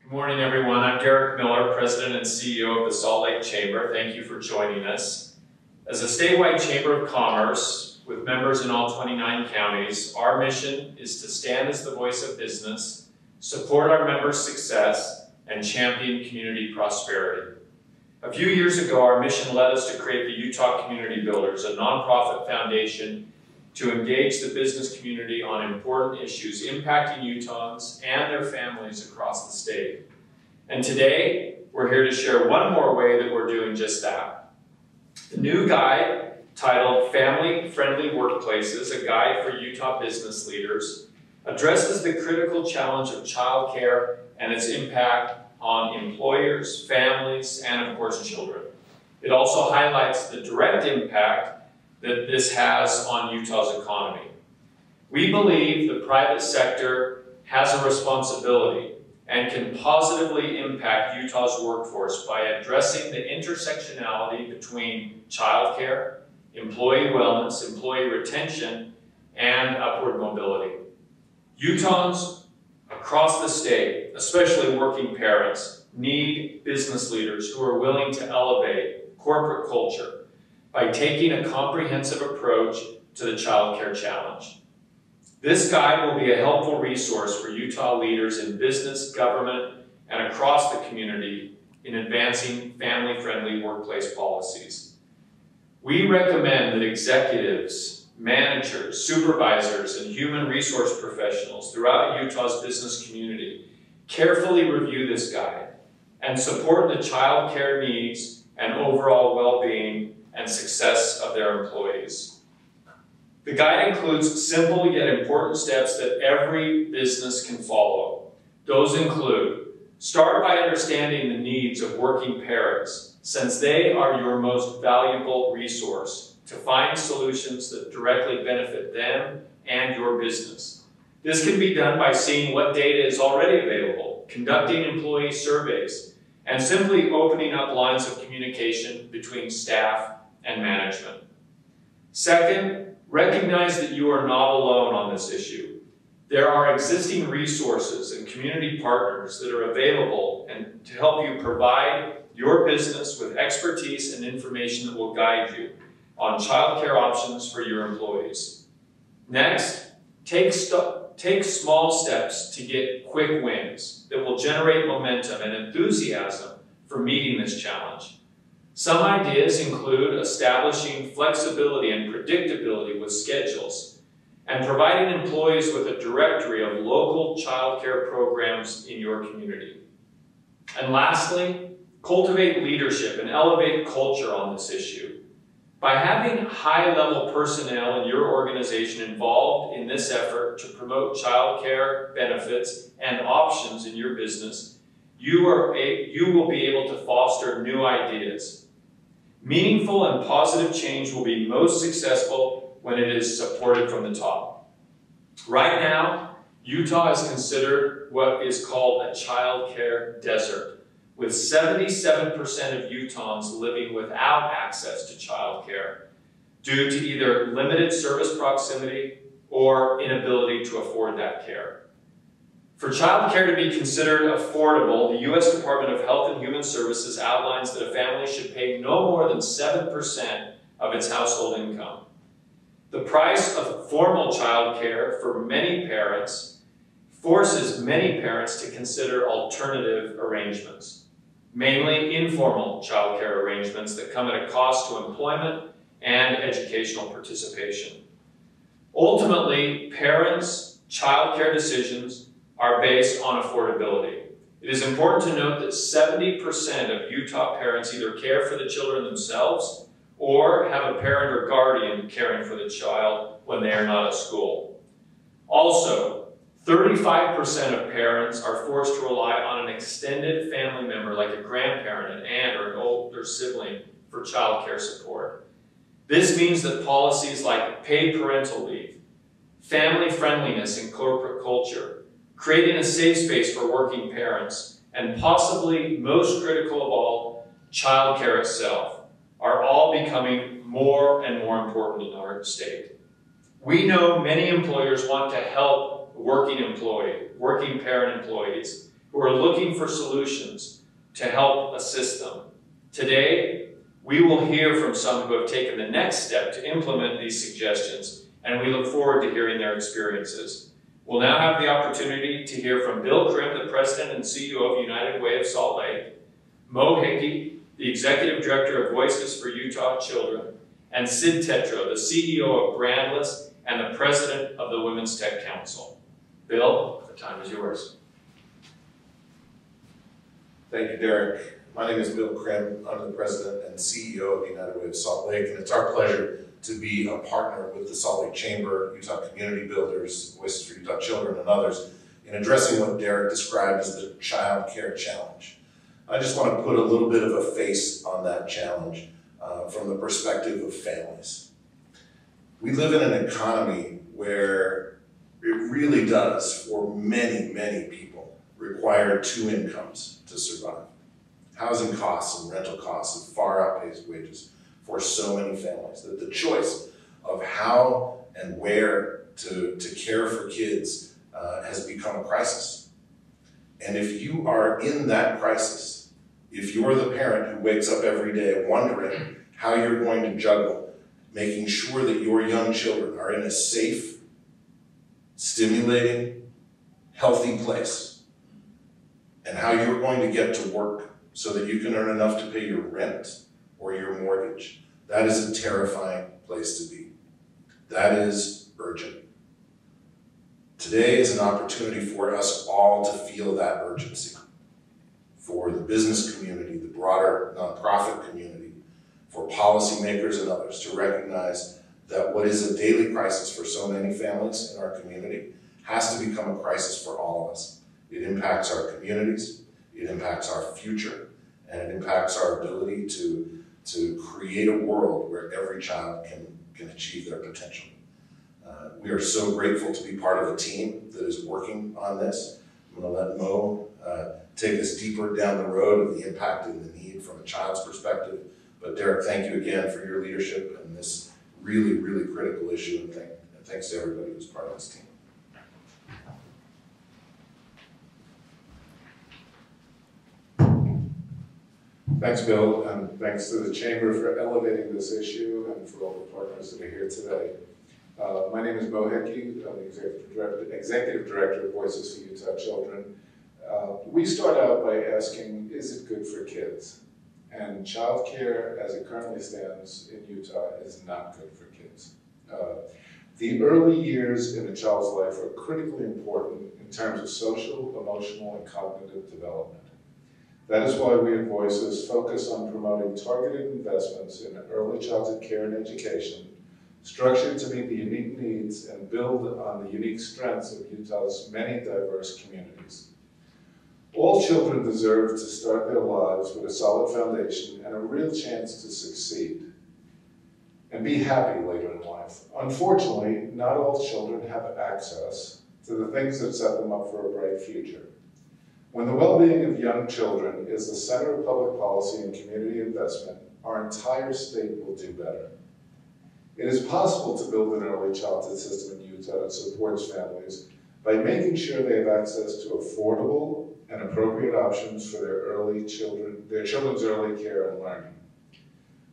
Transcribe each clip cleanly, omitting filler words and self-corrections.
Good morning, everyone. I'm Derek Miller, President and CEO of the Salt Lake Chamber. Thank you for joining us. As a statewide Chamber of Commerce with members in all 29 counties, our mission is to stand as the voice of business, support our members' success, and champion community prosperity. A few years ago, our mission led us to create the Utah Community Builders, a nonprofit foundation to engage the business community on important issues impacting Utahns and their families across the state. And today, we're here to share one more way that we're doing just that. The new guide, titled Family Friendly Workplaces, a guide for Utah business leaders, addresses the critical challenge of childcare and its impact on employers, families, and of course children. It also highlights the direct impact that this has on Utah's economy. We believe the private sector has a responsibility and can positively impact Utah's workforce by addressing the intersectionality between childcare, employee wellness, employee retention, and upward mobility. Utahns across the state, especially working parents, need business leaders who are willing to elevate corporate culture by taking a comprehensive approach to the child care challenge. This guide will be a helpful resource for Utah leaders in business, government, and across the community in advancing family-friendly workplace policies. We recommend that executives, managers, supervisors, and human resource professionals throughout Utah's business community carefully review this guide and support the child care needs and overall well-being and success of their employees. The guide includes simple yet important steps that every business can follow. Those include: start by understanding the needs of working parents, since they are your most valuable resource to find solutions that directly benefit them and your business. This can be done by seeing what data is already available, conducting employee surveys, and simply opening up lines of communication between staff and management. Second, recognize that you are not alone on this issue. There are existing resources and community partners that are available and to help you provide your business with expertise and information that will guide you on childcare options for your employees. Next, take small steps to get quick wins that will generate momentum and enthusiasm for meeting this challenge. Some ideas include establishing flexibility and predictability with schedules and providing employees with a directory of local childcare programs in your community. And lastly, cultivate leadership and elevate culture on this issue. By having high-level personnel in your organization involved in this effort to promote childcare benefits and options in your business, you will be able to foster new ideas. Meaningful and positive change will be most successful when it is supported from the top. Right now, Utah is considered what is called a child care desert, with 77% of Utahns living without access to child care due to either limited service proximity or inability to afford that care. For child care to be considered affordable, the U.S. Department of Health and Human Services outlines that a family should pay no more than 7% of its household income. The price of formal child care for many parents forces many parents to consider alternative arrangements, mainly informal child care arrangements that come at a cost to employment and educational participation. Ultimately, parents' child care decisions are based on affordability. It is important to note that 70% of Utah parents either care for the children themselves or have a parent or guardian caring for the child when they are not at school. Also, 35% of parents are forced to rely on an extended family member like a grandparent, an aunt, or an older sibling for child care support. This means that policies like paid parental leave, family friendliness in corporate culture, creating a safe space for working parents, and possibly most critical of all, childcare itself, are all becoming more and more important in our state. We know many employers want to help working parent employees who are looking for solutions to help assist them. Today, we will hear from some who have taken the next step to implement these suggestions, and we look forward to hearing their experiences. We'll now have the opportunity to hear from Bill Krim, the President and CEO of United Way of Salt Lake, Mo Hickey, the Executive Director of Voices for Utah Children, and Sid Tetro, the CEO of Brandless and the President of the Women's Tech Council. Bill, the time is yours. Thank you, Derek. My name is Bill Krim. I'm the President and CEO of United Way of Salt Lake, and it's our pleasure to be a partner with the Salt Lake Chamber, Utah Community Builders, Voices for Utah Children, and others in addressing what Derek described as the child care challenge. I just want to put a little bit of a face on that challenge from the perspective of families. We live in an economy where it really does, for many, many people, require two incomes to survive. Housing costs and rental costs have far outpaced wages for so many families that the choice of how and where to care for kids has become a crisis. And if you are in that crisis, if you're the parent who wakes up every day wondering how you're going to juggle making sure that your young children are in a safe, stimulating, healthy place, and how you're going to get to work so that you can earn enough to pay your rent or your mortgage, that is a terrifying place to be. That is urgent. Today is an opportunity for us all to feel that urgency. For the business community, the broader nonprofit community, for policymakers and others to recognize that what is a daily crisis for so many families in our community has to become a crisis for all of us. It impacts our communities, it impacts our future, and it impacts our ability to create a world where every child can achieve their potential. We are so grateful to be part of a team that is working on this. I'm going to let Mo take us deeper down the road of the impact and the need from a child's perspective. But Derek, thank you again for your leadership in this really, really critical issue, and thanks to everybody who's part of this team. Thanks, Bill, and thanks to the Chamber for elevating this issue and for all the partners that are here today. My name is Mo Hickey. I'm the Executive Director of Voices for Utah Children. We start out by asking, is it good for kids? And childcare, as it currently stands in Utah, is not good for kids. The early years in a child's life are critically important in terms of social, emotional, and cognitive development. That is why we at Voices focus on promoting targeted investments in early childhood care and education, structured to meet the unique needs and build on the unique strengths of Utah's many diverse communities. All children deserve to start their lives with a solid foundation and a real chance to succeed and be happy later in life. Unfortunately, not all children have access to the things that set them up for a bright future. When the well-being of young children is the center of public policy and community investment, our entire state will do better. It is possible to build an early childhood system in Utah that supports families by making sure they have access to affordable and appropriate options for their children's early care and learning.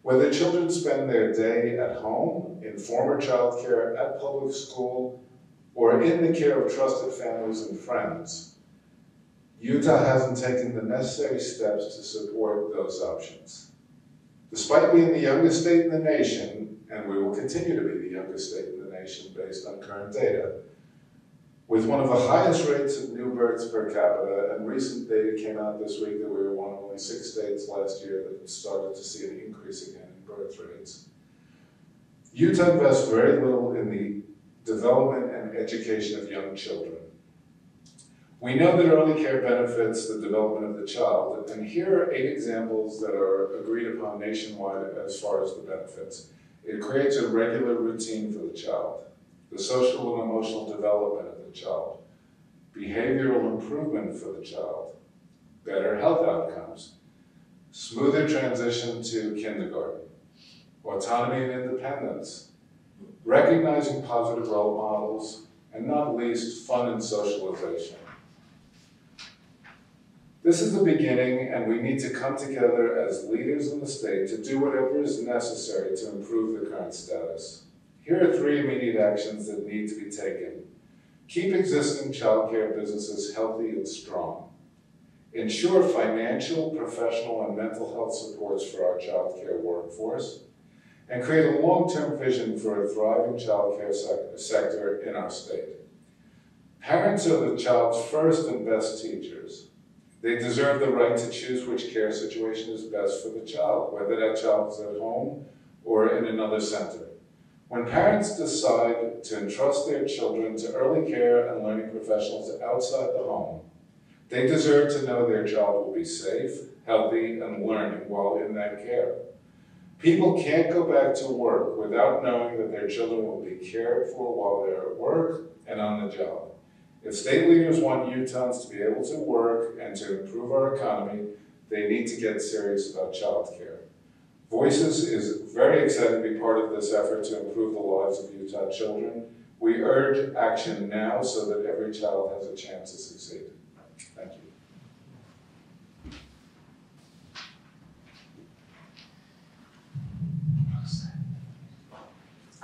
Whether children spend their day at home, in former child care, at public school, or in the care of trusted families and friends, Utah hasn't taken the necessary steps to support those options. Despite being the youngest state in the nation, and we will continue to be the youngest state in the nation based on current data, with one of the highest rates of new births per capita, and recent data came out this week that we were one of only 6 states last year that started to see an increase again in birth rates. Utah invests very little in the development and education of young children. We know that early care benefits the development of the child, and here are 8 examples that are agreed upon nationwide as far as the benefits. It creates a regular routine for the child, the social and emotional development of the child, behavioral improvement for the child, better health outcomes, smoother transition to kindergarten, autonomy and independence, recognizing positive role models, and not least, fun and socialization. This is the beginning, and we need to come together as leaders in the state to do whatever is necessary to improve the current status. Here are 3 immediate actions that need to be taken. Keep existing childcare businesses healthy and strong. Ensure financial, professional, and mental health supports for our childcare workforce. And create a long-term vision for a thriving childcare sector in our state. Parents are the child's first and best teachers. They deserve the right to choose which care situation is best for the child, whether that child is at home or in another center. When parents decide to entrust their children to early care and learning professionals outside the home, they deserve to know their child will be safe, healthy, and learning while in that care. People can't go back to work without knowing that their children will be cared for while they're at work and on the job. If state leaders want Utahns to be able to work and to improve our economy, they need to get serious about childcare. Voices is very excited to be part of this effort to improve the lives of Utah children. We urge action now so that every child has a chance to succeed. Thank you.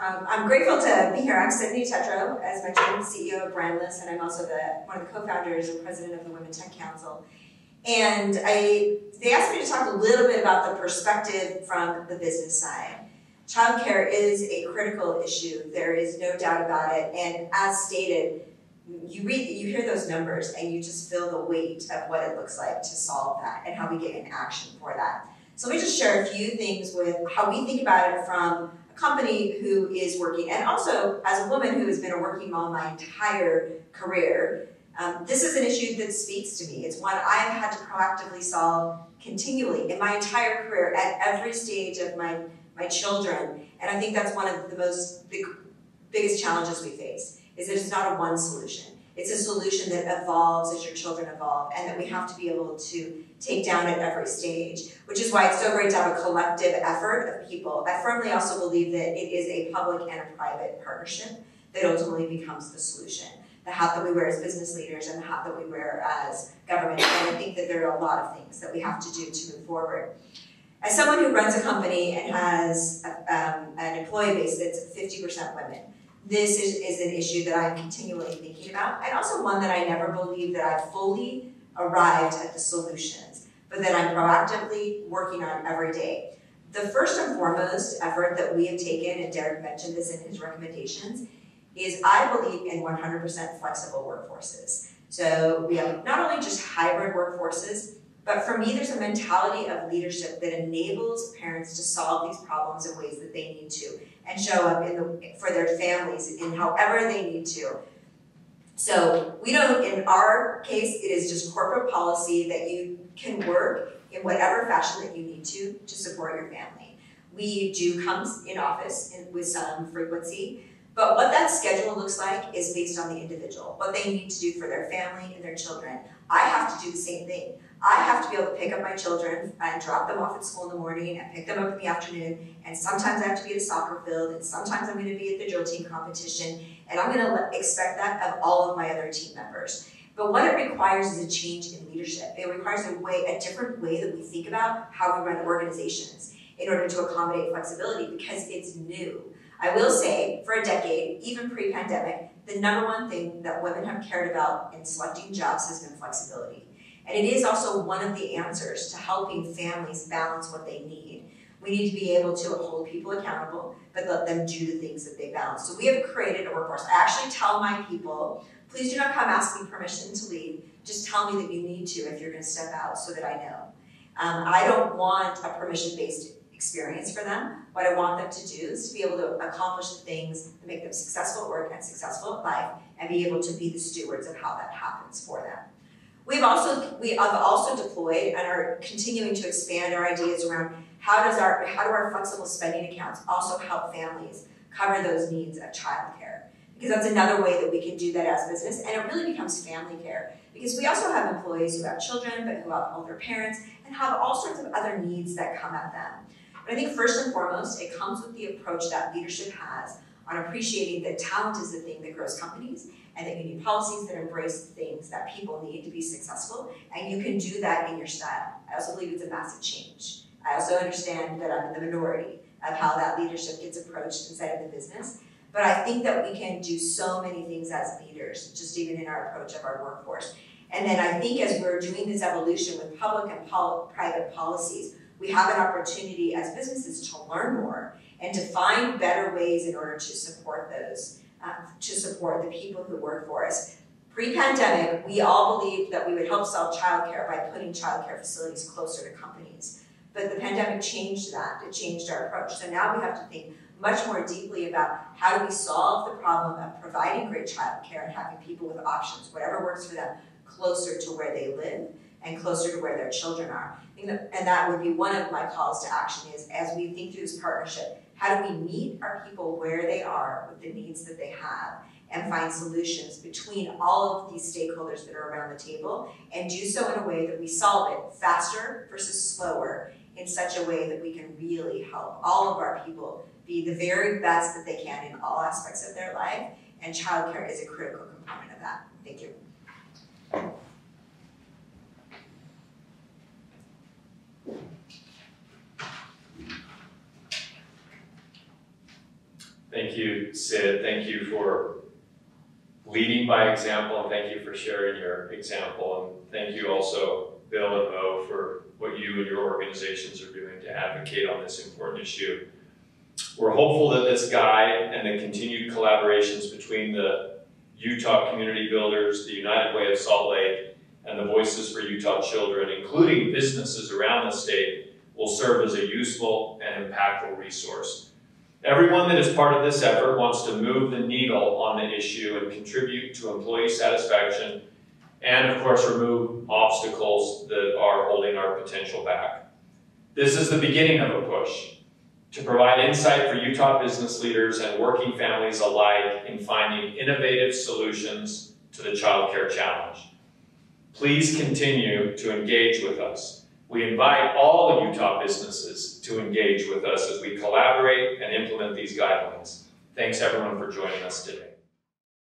I'm grateful to be here. I'm Sydney Tetro, as mentioned, CEO of Brandless, and I'm also one of the co-founders and president of the Women Tech Council. And they asked me to talk a little bit about the perspective from the business side. Childcare is a critical issue. There is no doubt about it. And as stated, you hear those numbers and you just feel the weight of what it looks like to solve that and how we get in action for that. So let me just share a few things with how we think about it from company who is working, and also as a woman who has been a working mom my entire career, this is an issue that speaks to me. It's one I've had to proactively solve continually in my entire career at every stage of my children. And I think that's one of the biggest challenges we face, is that it's not a one solution. It's a solution that evolves as your children evolve, and that we have to be able to take down at every stage, which is why it's so great to have a collective effort of people. I firmly also believe that it is a public and a private partnership that ultimately becomes the solution. The hat that we wear as business leaders and the hat that we wear as government. And I think that there are a lot of things that we have to do to move forward. As someone who runs a company and has an employee base that's 50% women, this is an issue that I'm continually thinking about, and also one that I never believed that I've fully arrived at the solutions, but that I'm proactively working on every day. The first and foremost effort that we have taken, and Derek mentioned this in his recommendations, is I believe in 100% flexible workforces. So we have not only just hybrid workforces, but for me there's a mentality of leadership that enables parents to solve these problems in ways that they need to, and show up for their families in however they need to. So we don't, in our case, it is just corporate policy that you can work in whatever fashion that you need to support your family. We do come in office with some frequency, but what that schedule looks like is based on the individual, what they need to do for their family and their children. I have to do the same thing. I have to be able to pick up my children and drop them off at school in the morning and pick them up in the afternoon, and sometimes I have to be at a soccer field, and sometimes I'm going to be at the drill team competition, and I'm going to expect that of all of my other team members. But what it requires is a change in leadership. It requires a different way that we think about how we run organizations in order to accommodate flexibility, because it's new. I will say, for a decade, even pre-pandemic, the number one thing that women have cared about in selecting jobs has been flexibility. And it is also one of the answers to helping families balance what they need. We need to be able to hold people accountable, but let them do the things that they balance. So we have created a workforce. I actually tell my people, please do not come ask me permission to leave. Just tell me that you need to if you're going to step out, so that I know. I don't want a permission-based experience for them. What I want them to do is to be able to accomplish the things that make them successful at work and successful at life, and be able to be the stewards of how that happens for them. We have also deployed and are continuing to expand our ideas around how do our flexible spending accounts also help families cover those needs of childcare, because that's another way that we can do that as business, and it really becomes family care, because we also have employees who have children but who have older parents and have all sorts of other needs that come at them. But I think first and foremost, it comes with the approach that leadership has on appreciating that talent is the thing that grows companies, and that you need policies that embrace the things that people need to be successful, and you can do that in your style. I also believe it's a massive change. I also understand that I'm in the minority of how that leadership gets approached inside of the business, but I think that we can do so many things as leaders, just even in our approach of our workforce. And then I think as we're doing this evolution with public and private policies, we have an opportunity as businesses to learn more and to find better ways in order to support those, to support the people who work for us. Pre-pandemic, we all believed that we would help solve childcare by putting childcare facilities closer to companies. But the pandemic changed that. It changed our approach. So now we have to think much more deeply about how do we solve the problem of providing great childcare and having people with options, whatever works for them, closer to where they live and closer to where their children are. And that would be one of my calls to action is, as we think through this partnership, how do we meet our people where they are with the needs that they have and find solutions between all of these stakeholders that are around the table, and do so in a way that we solve it faster versus slower, in such a way that we can really help all of our people be the very best that they can in all aspects of their life, and childcare is a critical component of that. Thank you. Thank you, Sid. Thank you for leading by example, and thank you for sharing your example. And thank you also, Bill and Mo, for what you and your organizations are doing to advocate on this important issue. We're hopeful that this guide and the continued collaborations between the Utah Community Builders, the United Way of Salt Lake, and the Voices for Utah Children, including businesses around the state, will serve as a useful and impactful resource. Everyone that is part of this effort wants to move the needle on the issue and contribute to employee satisfaction, and of course remove obstacles that are holding our potential back. This is the beginning of a push to provide insight for Utah business leaders and working families alike in finding innovative solutions to the child care challenge. Please continue to engage with us. We invite all Utah businesses to engage with us as we collaborate and implement these guidelines. Thanks everyone for joining us today.